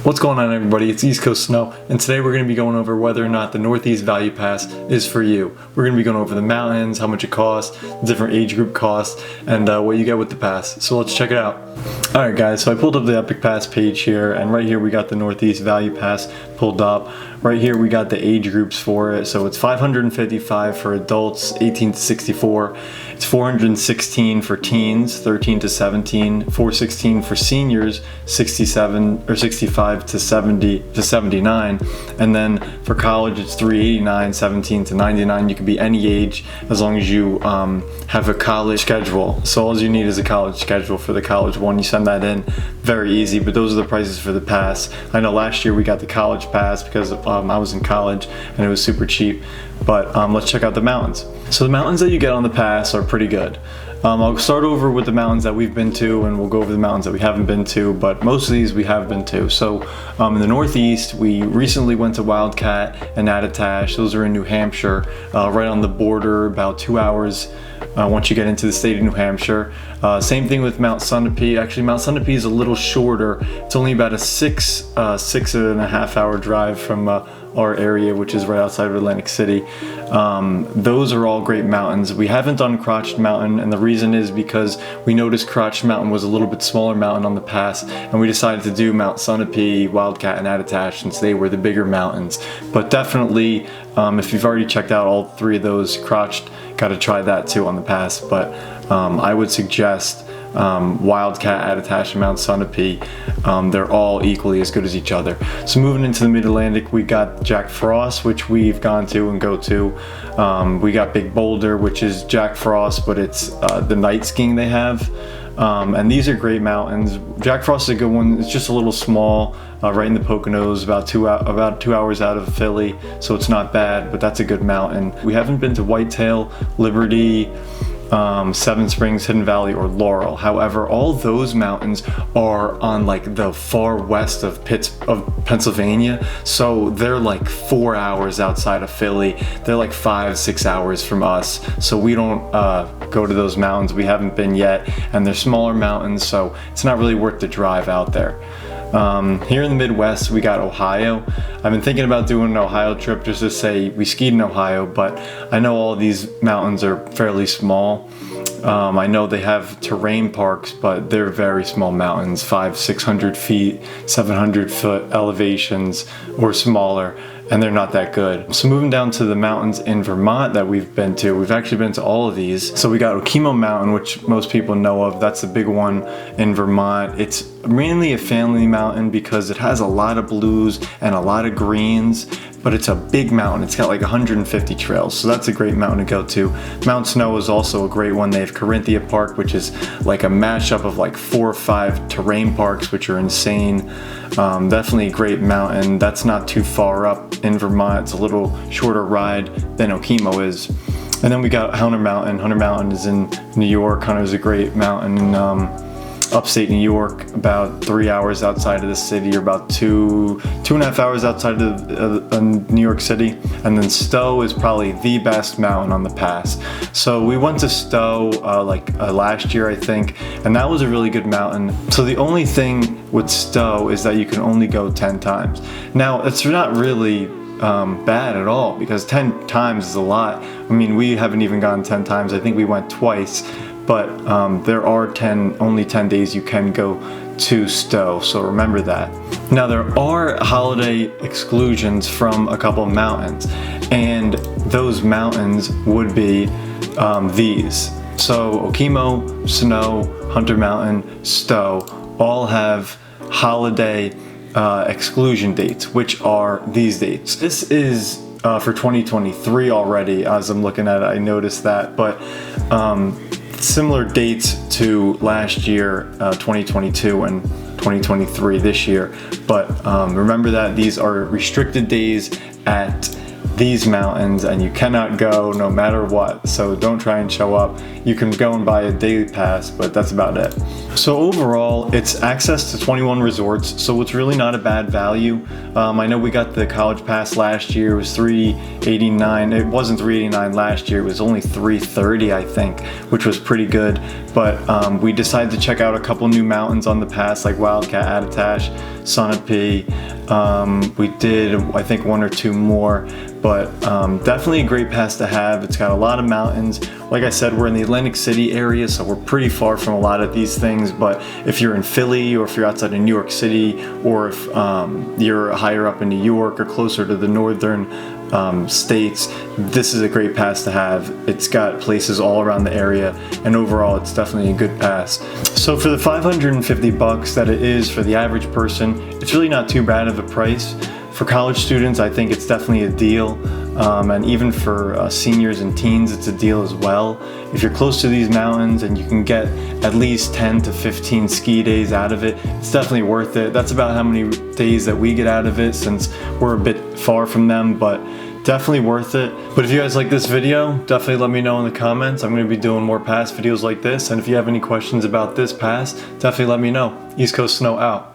What's going on, everybody? It's East Coast Snow, and today we're going to be going over whether or not the Northeast Value Pass is for you. We're going to be going over the mountains, how much it costs, the different age group costs, and what you get with the pass. So let's check it out. Alright guys, so I pulled up the Epic Pass page here, and right here we got the Northeast Value Pass pulled up. Right here we got the age groups for it. So it's $555 for adults 18 to 64. It's $416 for teens 13 to 17. $416 for seniors 67 or 65 to 70 to 79. And then for college it's $389 17 to 99. You can be any age as long as you have a college schedule. So all you need is a college schedule for the college one. You send that in, very easy. But those are the prices for the pass. I know last year we got the college pass because I was in college and it was super cheap. But let's check out the mountains. So the mountains that you get on the pass are pretty good. I'll start over with the mountains that we've been to, and we'll go over the mountains that we haven't been to, but most of these we have been to. So in the Northeast, we recently went to Wildcat and Attitash. Those are in New Hampshire, right on the border, about 2 hours once you get into the state of New Hampshire. Same thing with Mount Sunapee. Actually, Mount Sunapee is a little shorter. It's only about a six and a half hour drive from our area, which is right outside of Atlantic City. Those are all great mountains. We haven't done Crotched Mountain, and the reason is because we noticed Crotched Mountain was a little bit smaller mountain on the pass, and we decided to do Mount Sunapee, Wildcat, and Attitash since they were the bigger mountains. But definitely, if you've already checked out all three of those, Crotched, gotta try that too on the pass. But I would suggest Wildcat, Attitash, and Mount Sunapee. They're all equally as good as each other. So moving into the Mid-Atlantic, we got Jack Frost, which we've gone to and go to. We got Big Boulder, which is Jack Frost, but it's the night skiing they have. And these are great mountains. Jack Frost is a good one. It's just a little small, right in the Poconos, about 2 hours out of Philly, so it's not bad, but that's a good mountain. We haven't been to Whitetail, Liberty, Seven Springs, Hidden Valley, or Laurel. However, all those mountains are on like the far west of Pennsylvania, so they're like 4 hours outside of Philly. They're like 5-6 hours from us, so we don't go to those mountains. We haven't been yet, and they're smaller mountains, so it's not really worth the drive out there. Here in the Midwest, we got Ohio. I've been thinking about doing an Ohio trip just to say we skied in Ohio, but I know all these mountains are fairly small. I know they have terrain parks, but they're very small mountains, 500-600 feet, 700-foot elevations or smaller, and they're not that good. So moving down to the mountains in Vermont that we've been to, we've actually been to all of these. So we got Okemo Mountain, which most people know of. That's the big one in Vermont. It's mainly a family mountain because it has a lot of blues and a lot of greens, but it's a big mountain. It's got like 150 trails, so that's a great mountain to go to. Mount Snow is also a great one. They have Carinthia Park, which is like a mashup of like 4 or 5 terrain parks, which are insane. Definitely a great mountain. That's not too far up in Vermont. It's a little shorter ride than Okemo is. And then we got Hunter Mountain. Hunter Mountain is in New York. Hunter's a great mountain in upstate New York, about 3 hours outside of the city, or about two and a half hours outside of New York City. And then Stowe is probably the best mountain on the pass. So we went to Stowe last year, I think, and that was a really good mountain. So the only thing with Stowe is that you can only go 10 times. Now, it's not really bad at all, because 10 times is a lot. I mean, we haven't even gone 10 times. I think we went twice. But there are only 10 days you can go to Stowe, so remember that. Now there are holiday exclusions from a couple of mountains, and those mountains would be these. So Okemo, Snow, Hunter Mountain, Stowe all have holiday exclusion dates, which are these dates. This is for 2023 already. As I'm looking at it, I noticed that, but similar dates to last year, 2022, and 2023 this year. But remember that these are restricted days at these mountains and you cannot go no matter what, so don't try and show up. You can go and buy a daily pass, but that's about it. So overall, it's access to 21 resorts, so it's really not a bad value. I know we got the college pass last year. It was $389. It wasn't $389 last year, it was only $330 I think, which was pretty good. But we decided to check out a couple new mountains on the pass, like Wildcat, Attitash, Sunapee. We did, I think, one or two more, but definitely a great pass to have. It's got a lot of mountains. Like I said, we're in the Atlantic City area, so we're pretty far from a lot of these things, but if you're in Philly, or if you're outside of New York City, or if you're higher up in New York or closer to the northern states, this is a great pass to have. It's got places all around the area, and overall it's definitely a good pass. So for the $550 that it is for the average person, it's really not too bad of a price. For college students, I think it's definitely a deal, and even for seniors and teens, it's a deal as well. If you're close to these mountains and you can get at least 10 to 15 ski days out of it, it's definitely worth it. That's about how many days that we get out of it, since we're a bit far from them, but definitely worth it. But if you guys like this video, definitely let me know in the comments. I'm going to be doing more pass videos like this, and if you have any questions about this pass, definitely let me know. East Coast Snow out.